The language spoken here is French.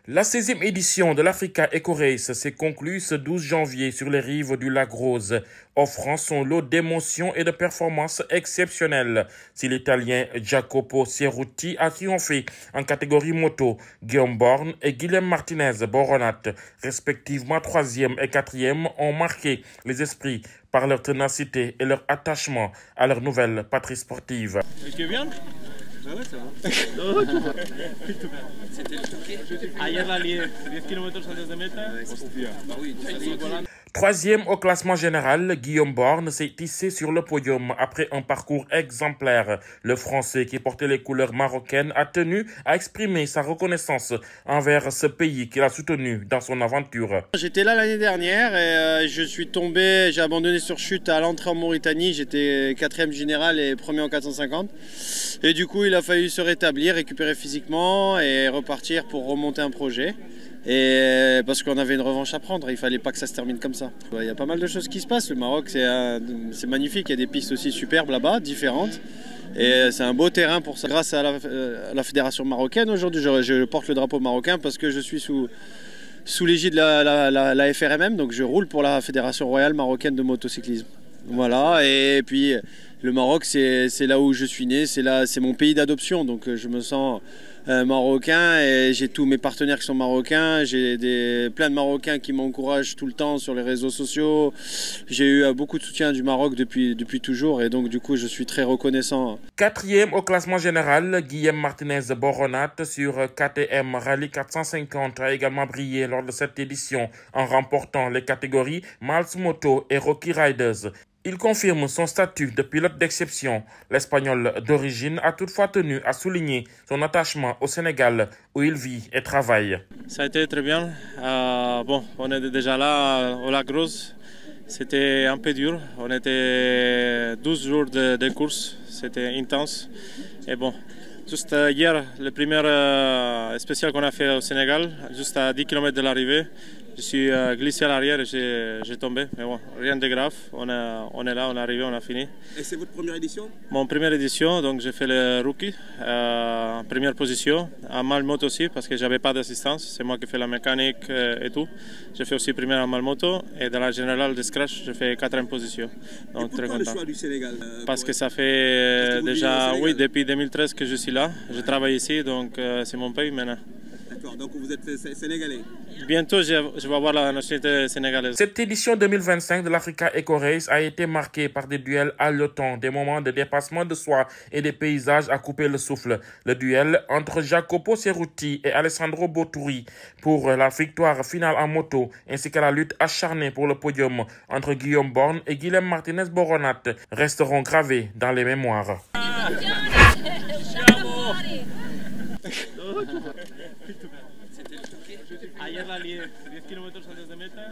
La 16e édition de l'Africa Eco Race s'est conclue ce 12 janvier sur les rives du lac Rose, offrant son lot d'émotions et de performances exceptionnelles. Si l'Italien Jacopo Cerruti a triomphé en catégorie moto, Guillaume Borne et Guilhem Martinez Boronat, respectivement 3e et 4e, ont marqué les esprits par leur ténacité et leur attachement à leur nouvelle patrie sportive. Tu es bien? Ah ouais, ça va. C'était le touquet. Ayer la lié, 10 km antes de meta. Bah oui, Troisième au classement général, Guillaume Borne s'est hissé sur le podium après un parcours exemplaire. Le Français qui portait les couleurs marocaines a tenu à exprimer sa reconnaissance envers ce pays qu'il a soutenu dans son aventure. J'étais là l'année dernière et je suis tombé, j'ai abandonné sur chute à l'entrée en Mauritanie. J'étais 4e général et premier en 450. Et du coup, il a fallu se rétablir, récupérer physiquement et repartir pour remonter un projet. Et parce qu'on avait une revanche à prendre, il fallait pas que ça se termine comme ça. Il y a pas mal de choses qui se passent. Le Maroc, c'est magnifique. Il y a des pistes aussi superbes là-bas, différentes. Et c'est un beau terrain pour ça. Grâce à la fédération marocaine, aujourd'hui, je porte le drapeau marocain parce que je suis sous l'égide de la FRMM. Donc je roule pour la Fédération royale marocaine de motocyclisme. Voilà, et puis le Maroc, c'est là où je suis né, c'est mon pays d'adoption, donc je me sens marocain et j'ai tous mes partenaires qui sont marocains, j'ai plein de Marocains qui m'encouragent tout le temps sur les réseaux sociaux. J'ai eu beaucoup de soutien du Maroc depuis toujours et donc du coup je suis très reconnaissant. 4e au classement général, Guilhem Martinez Boronat sur KTM Rallye 450 a également brillé lors de cette édition en remportant les catégories Miles Moto et Rocky Riders. Il confirme son statut de pilote d'exception. L'Espagnol d'origine a toutefois tenu à souligner son attachement au Sénégal où il vit et travaille. Ça a été très bien. Bon, on est déjà là au Lac Rose. C'était un peu dur. On était 12 jours de course. C'était intense. Et bon, juste hier, le premier spécial qu'on a fait au Sénégal, juste à 10 km de l'arrivée, je suis glissé à l'arrière et j'ai tombé. Mais bon, rien de grave. On est là, on est arrivé, on a fini. Et c'est votre première édition? Mon première édition, donc j'ai fait le rookie, première position, en malmoto aussi parce que j'avais pas d'assistance. C'est moi qui fais la mécanique et tout. J'ai fait aussi première en malmoto et dans la générale de scratch, j'ai fait 4e position. Donc et très pourquoi content. Le choix du Sénégal Parce que ça fait déjà, oui, depuis 2013 que je suis là. Je travaille ici, donc c'est mon pays maintenant. D'accord, donc vous êtes sénégalais? Bientôt, je vais avoir la nationalité sénégalaise. Cette édition 2025 de l'Africa Eco Race a été marquée par des duels haletants, des moments de dépassement de soi et des paysages à couper le souffle. Le duel entre Jacopo Cerruti et Alessandro Botturi pour la victoire finale en moto, ainsi que la lutte acharnée pour le podium entre Guillaume Borne et Guilhem Martinez Boronat resteront gravés dans les mémoires. C'était le touquet. Ayer la lié, 10 km antes de meta.